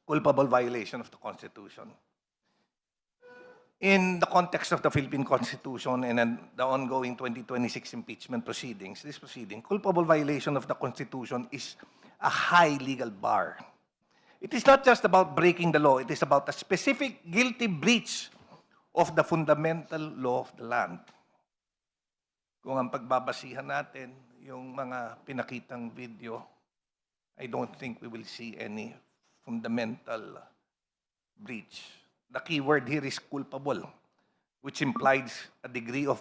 culpable violation of the Constitution. In the context of the Philippine Constitution and then the ongoing 2026 impeachment proceedings, this proceeding, culpable violation of the Constitution is a high legal bar. It is not just about breaking the law, it is about a specific guilty breach of the fundamental law of the land. Kung ang pagbabasihan natin, yung mga pinakitang video, I don't think we will see any fundamental breach. The key word here is culpable, which implies a degree of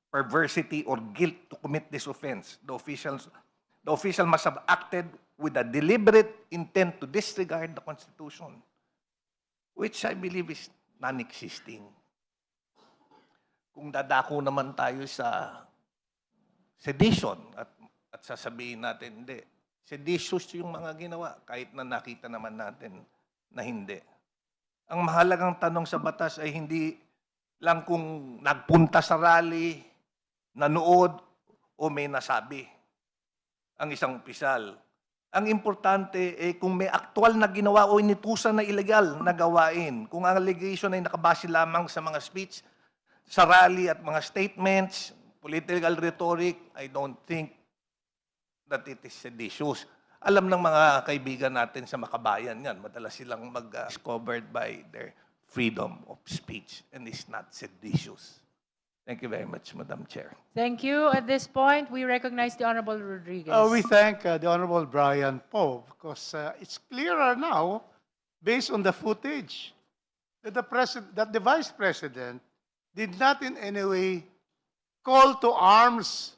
perversity or guilt to commit this offense. The official must have acted with a deliberate intent to disregard the Constitution, which I believe is non-existing. Kung dadako naman tayo sa sedition at sasabihin natin, hindi, seditious yung mga ginawa, kahit na nakita naman natin na hindi. Ang mahalagang tanong sa batas ay hindi lang kung nagpunta sa rally, nanood, o may nasabi ang isang opisyal. Ang importante ay kung may aktual na ginawa o inutusan na illegal na gawain. Kung ang allegation ay nakabase lamang sa mga speech, sa rally at mga statements, political rhetoric, I don't think that it is seditious. Alam ng mga kaibigan natin sa Makabayan yan, madalas silang discovered by their freedom of speech and is not seditious. Thank you very much, Madam Chair. Thank you. At this point, we recognize the Honorable Rodriguez. We thank the Honorable Brian Poe because it's clearer now, based on the footage, that the Vice President did not in any way call to arms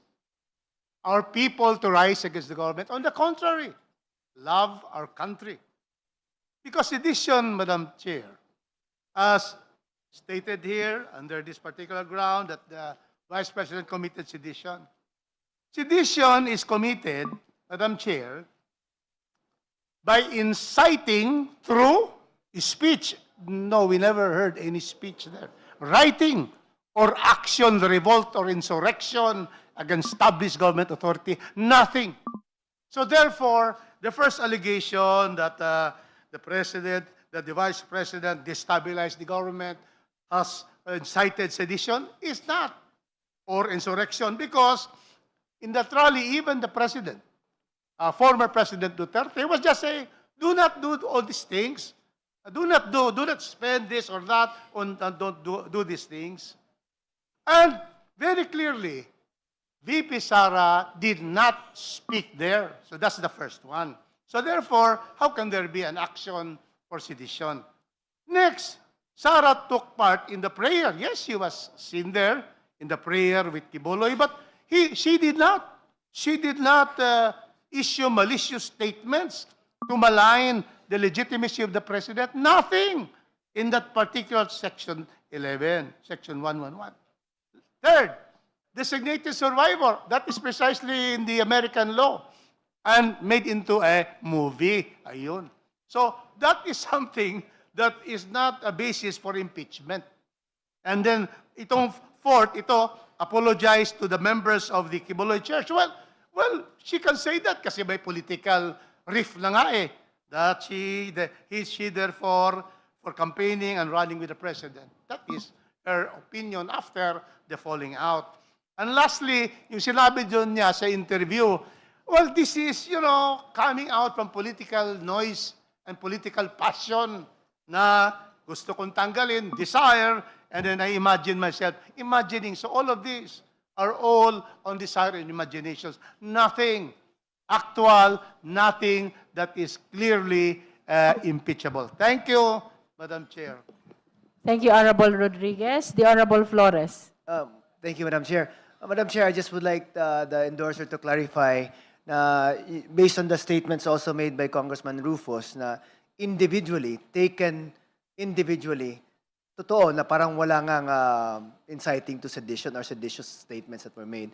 our people to rise against the government. On the contrary, love our country. Because sedition, Madam Chair, as stated here under this particular ground that the Vice President committed sedition. Sedition is committed, Madam Chair, by inciting through speech. No, we never heard any speech there. Writing or action, revolt or insurrection against established government authority, nothing. So therefore, the first allegation that the President, that the Vice President destabilized the government, has incited sedition is not, or insurrection, because in that rally, even the President, former President Duterte, was just saying, do not do all these things. Do not spend this or that, don't do these things. And very clearly, VP Sara did not speak there. So that's the first one. So therefore, how can there be an action for sedition? Next, Sara took part in the prayer. Yes, she was seen there in the prayer with Kibuloy, but she did not. She did not issue malicious statements to malign the legitimacy of the President. Nothing in that particular Section 11, Section 111. Third, designated survivor. That is precisely in the American law and made into a movie. Ayun. So that is something that is not a basis for impeachment. And then, itong fourth, apologize to the members of the Kibuloy Church. Well, she can say that kasi may political riff na nga eh. That she therefore, for campaigning and running with the President. That is her opinion after the falling out. And lastly, yung sinabi doon niya sa interview, well, this is, coming out from political noise and political passion na gusto kong tanggalin, desire, and then I imagine myself imagining. So all of these are all on desire and imaginations. Nothing actual, nothing that is clearly impeachable. Thank you, Madam Chair. Thank you, Honorable Rodriguez. The Honorable Flores. Thank you, Madam Chair. Madam Chair, I just would like the endorser to clarify na based on the statements also made by Congressman Rufus na taken individually, totoo na parang wala ngang inciting to sedition or seditious statements that were made.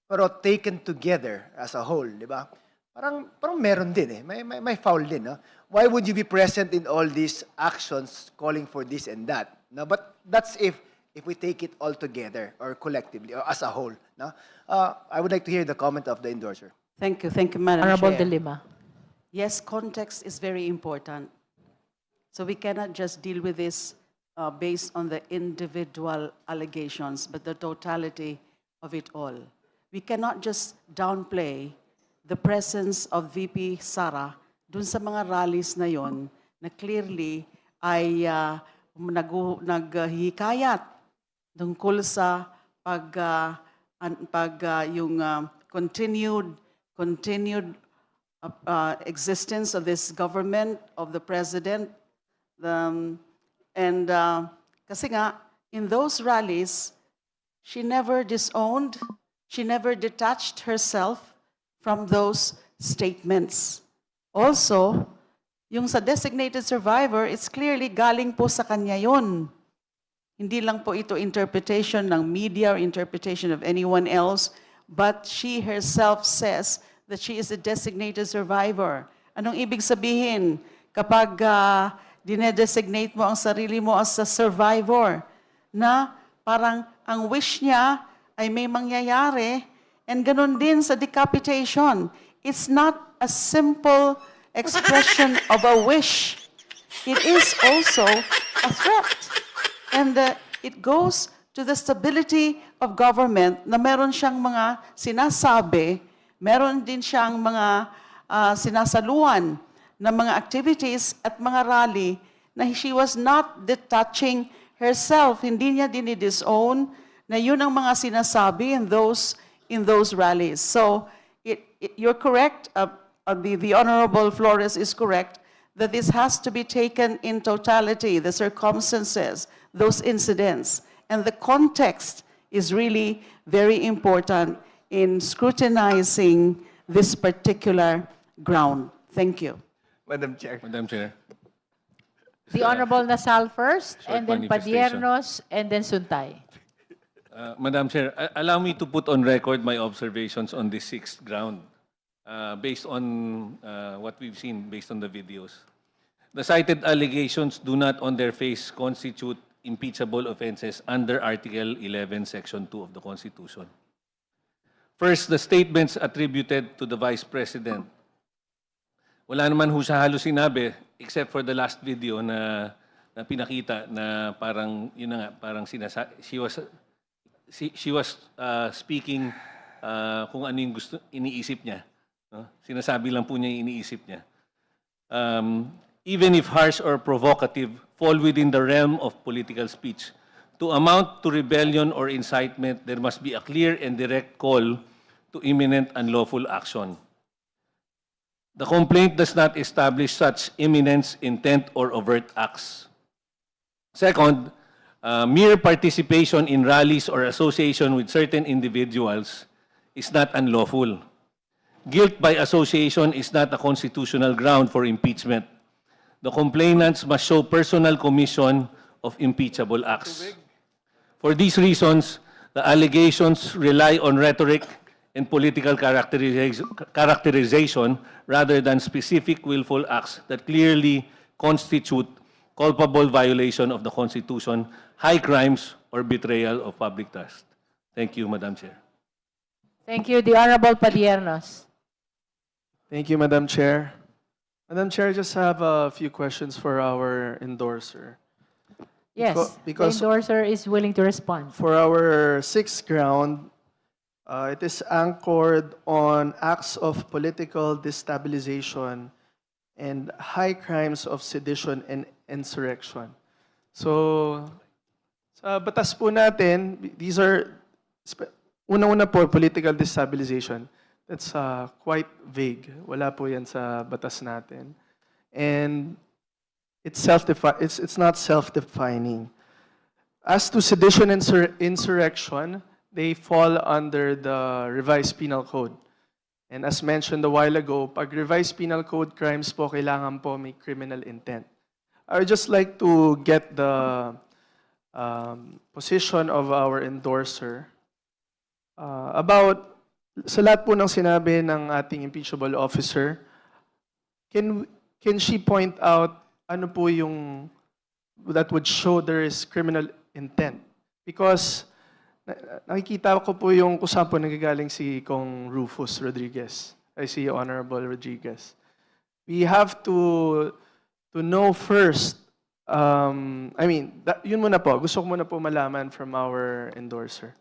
Pero taken together as a whole, di ba? Parang meron din eh. May foul din, no? Why would you be present in all these actions calling for this and that? No, but that's if we take it all together or collectively or as a whole, no? I would like to hear the comment of the endorser. Thank you, Madam Honorable Chair. De Lima. yes, context is very important. So we cannot just deal with this based on the individual allegations, but the totality of it all. We cannot just downplay the presence of VP Sara dun sa mga rallies na yon na clearly ay naghihikayat tungkol sa yung continued existence of this government, of the president. Kasi nga, in those rallies, she never disowned, she never detached herself from those statements. Also, yung sa designated survivor, it's clearly galing po sa kanya yun. Hindi lang po ito interpretation ng media or interpretation of anyone else, but she herself says that she is a designated survivor. Anong ibig sabihin? Kapag dinedesignate mo ang sarili mo as a survivor, na parang ang wish niya ay may mangyayari, and ganun din sa decapitation. It's not a simple expression of a wish. It is also a threat. And it goes to the stability of government na meron siyang mga sinasabi, meron din siyang mga sinasaluhan na mga activities at mga rally na she was not detaching herself. Hindi niya dinidisown na yun ang mga sinasabi in those rallies. So you're correct, the Honorable Flores is correct, that this has to be taken in totality, the circumstances, those incidents. And the context is really very important in scrutinizing this particular ground. Thank you. Madam Chair. Madam Chair. The Honorable Nasal first, Short and then manifestation. Padiernos, and then Suntay. Madam Chair, allow me to put on record my observations on this sixth ground based on what we've seen, based on the videos. The cited allegations do not on their face constitute impeachable offenses under Article 11, Section 2 of the Constitution. First, the statements attributed to the Vice President. Wala naman ho siya halos sinabi except for the last video na pinakita na parang, yun na nga, parang she was speaking kung ano yung iniisip niya. No? Sinasabi lang po niya yung iniisip niya. Even if harsh or provocative, fall within the realm of political speech. To amount to rebellion or incitement, there must be a clear and direct call to imminent unlawful action. The complaint does not establish such imminent intent or overt acts. Second, mere participation in rallies or association with certain individuals is not unlawful. Guilt by association is not a constitutional ground for impeachment. The complainants must show personal commission of impeachable acts. For these reasons, the allegations rely on rhetoric and political characterization rather than specific willful acts that clearly constitute culpable violation of the Constitution, high crimes, or betrayal of public trust. Thank you, Madam Chair. Thank you. The Honorable Padiernos. Thank you, Madam Chair. Madam Chair, I just have a few questions for our endorser. Yes, because- the endorser is willing to respond. For our sixth ground, it is anchored on acts of political destabilization and high crimes of sedition and insurrection. So, sa batas po natin, these are, unang-una po, political destabilization. That's quite vague. Wala po yan sa batas natin. And it's not self-defining. As to sedition and insurrection, they fall under the revised penal code. And as mentioned a while ago, pag revised penal code crimes po, kailangan po may criminal intent. I would just like to get the position of our endorser about sa lahat po ng sinabi ng ating impeachable officer. Can she point out ano po yung that would show there is criminal intent? Because nakikita ko po yung kung saan po nagagaling si Kong Rufus Rodriguez, ay si Honorable Rodriguez. we have to know first. Yun muna po. Gusto ko muna po malaman from our endorser.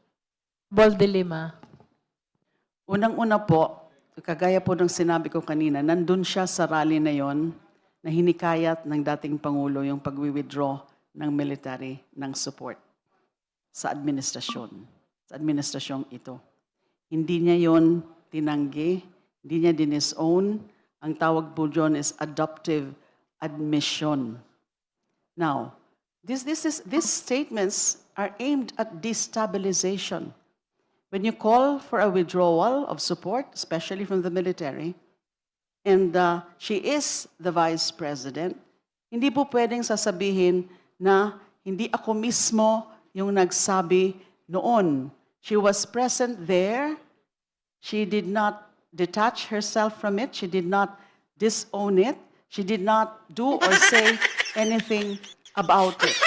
Honorable De Lima. Unang-una po, kagaya po ng sinabi ko kanina, nandun siya sa rally na yon na hinikayat ng dating Pangulo yung pag-withdraw ng military ng support sa administrasyong ito. Hindi niya yon tinanggi, hindi niya dinisown. Ang tawag po dyan is adoptive admission. Now, these statements are aimed at destabilization. When you call for a withdrawal of support, especially from the military, and she is the vice president, hindi po pwedeng sasabihin na hindi ako mismo yung nagsabi noon. She was present there. She did not detach herself from it. She did not disown it. She did not do or say anything about it.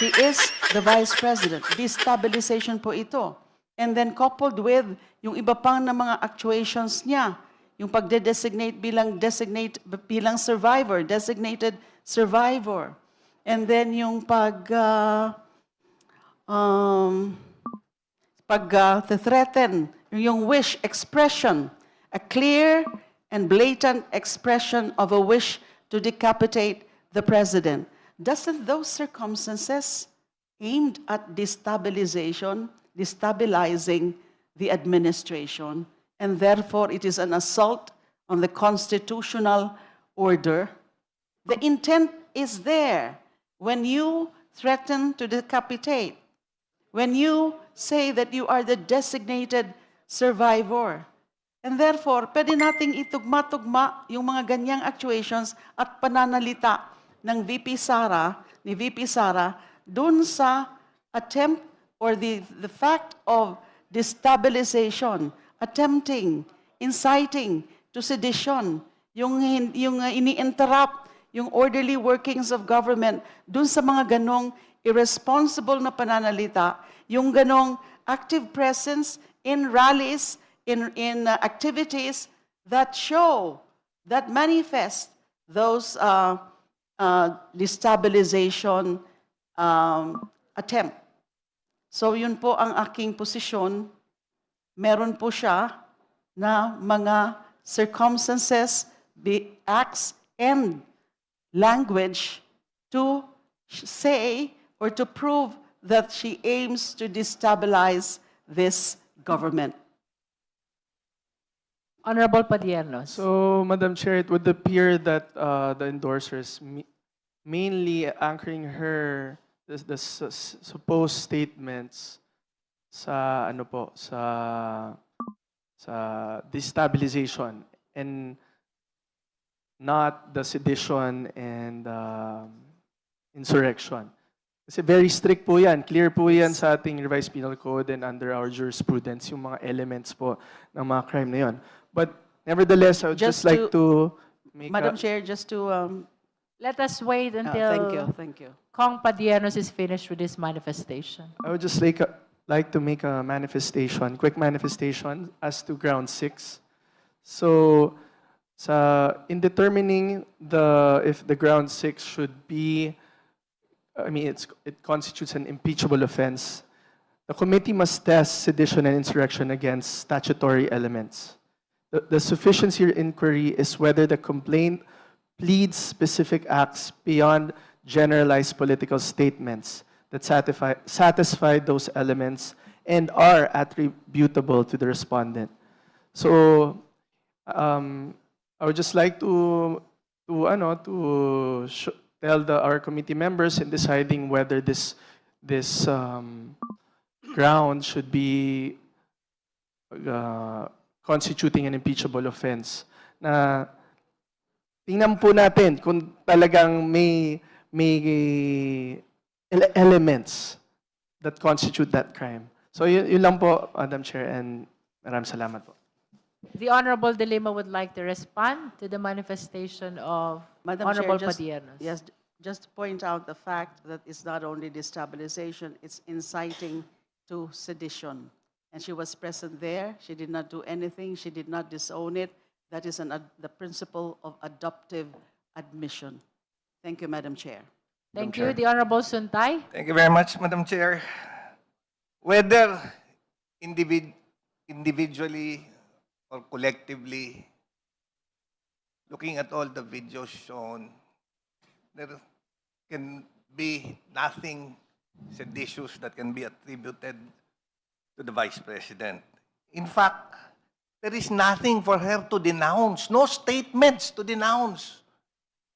She is the vice president. Destabilization po ito. And then coupled with yung iba pang na mga actuations niya, yung pagde-designate designated survivor. And then yung threaten, yung wish expression, a clear and blatant expression of a wish to decapitate the president. Doesn't those circumstances aimed at destabilizing the administration, and therefore it is an assault on the constitutional order? The intent is there when you threaten to decapitate, when you say that you are the designated survivor. And therefore, pwede nating itugma-tugma yung mga ganyang actuations at pananalita ng ni VP Sara, dun sa attempt or the fact of destabilization, attempting, inciting to sedition, yung ini-interrupt yung orderly workings of government, dun sa mga ganong irresponsible na pananalita, yung ganong active presence in rallies, in activities that show, that manifest those destabilization attempt. So yun po ang aking posisyon. Meron po siya na mga circumstances, acts, and language to say or to prove that she aims to destabilize this government. Honorable Padiernos. So, Madam Chair, it would appear that the endorsers mainly anchoring the supposed statements sa destabilization and not the sedition and insurrection. Kasi very strict po yan. Clear po yan sa ating revised penal code and under our jurisprudence, yung mga elements po ng mga crime na yun. But nevertheless, I would just like to make Madam Chair, just to Let us wait until thank you. Kong Padiernos is finished with his manifestation. I would just like to make a manifestation, quick manifestation as to ground 6. So, in determining if the ground 6 should be, it constitutes an impeachable offense, the committee must test sedition and insurrection against statutory elements. The sufficiency inquiry is whether the complaint pleads specific acts beyond generalized political statements that satisfy those elements and are attributable to the respondent. So, I would just like to tell our committee members in deciding whether this ground should be constituting an impeachable offense. Na tingnan po natin kung talagang may elements that constitute that crime. So yun lang po, Madam Chair, and maraming salamat po. The Honorable De Lima would like to respond to the manifestation of Madam Honorable Chair, Padiernos. yes, just to point out the fact that it's not only destabilization, it's inciting to sedition. And she was present there. She did not do anything. She did not disown it. That is the principle of adoptive admission. Thank you, Madam Chair. Thank you. The Honorable Suntay. Thank you very much, Madam Chair. Whether individually or collectively, looking at all the videos shown, there can be nothing seditious that can be attributed to the Vice President. In fact, there is nothing for her to denounce, no statements to denounce.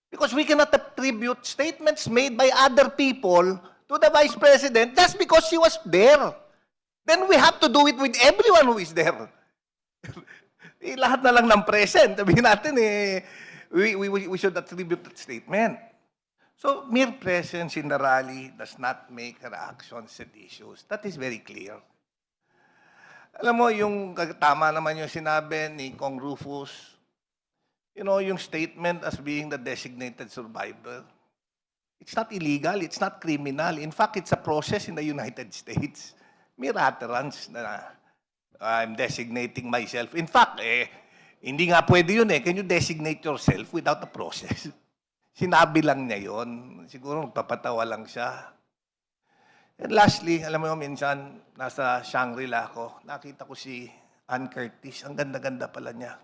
Because we cannot attribute statements made by other people to the Vice President just because she was there. Then we have to do it with everyone who is there. Lahat na lang ng present. Sabihin natin, we should attribute that statement. So, mere presence in the rally does not make her actions seditious. That is very clear. Alam mo, yung tama naman yung sinabi ni Kong Rufus, yung statement as being the designated survivor, it's not illegal, it's not criminal. In fact, it's a process in the United States. Mere utterance na I'm designating myself. In fact, hindi nga pwede yun eh. Can you designate yourself without a process? Sinabi lang niya yun. Siguro magpapatawa lang siya. And lastly, alam mo minsan, nasa Shangri-La ako, nakita ko si Ann Curtis. Ang ganda-ganda pala niya.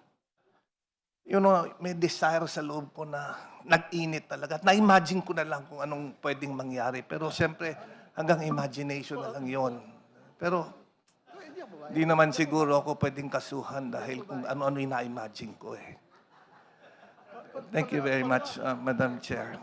May desire sa loob ko na nag-init talaga. At na-imagine ko na lang kung anong pwedeng mangyari. Pero siyempre, hanggang imagination na lang yon. Pero, di naman siguro ako pwedeng kasuhan dahil kung ano-ano yung na-imagine ko eh. Thank you very much, Madam Chair.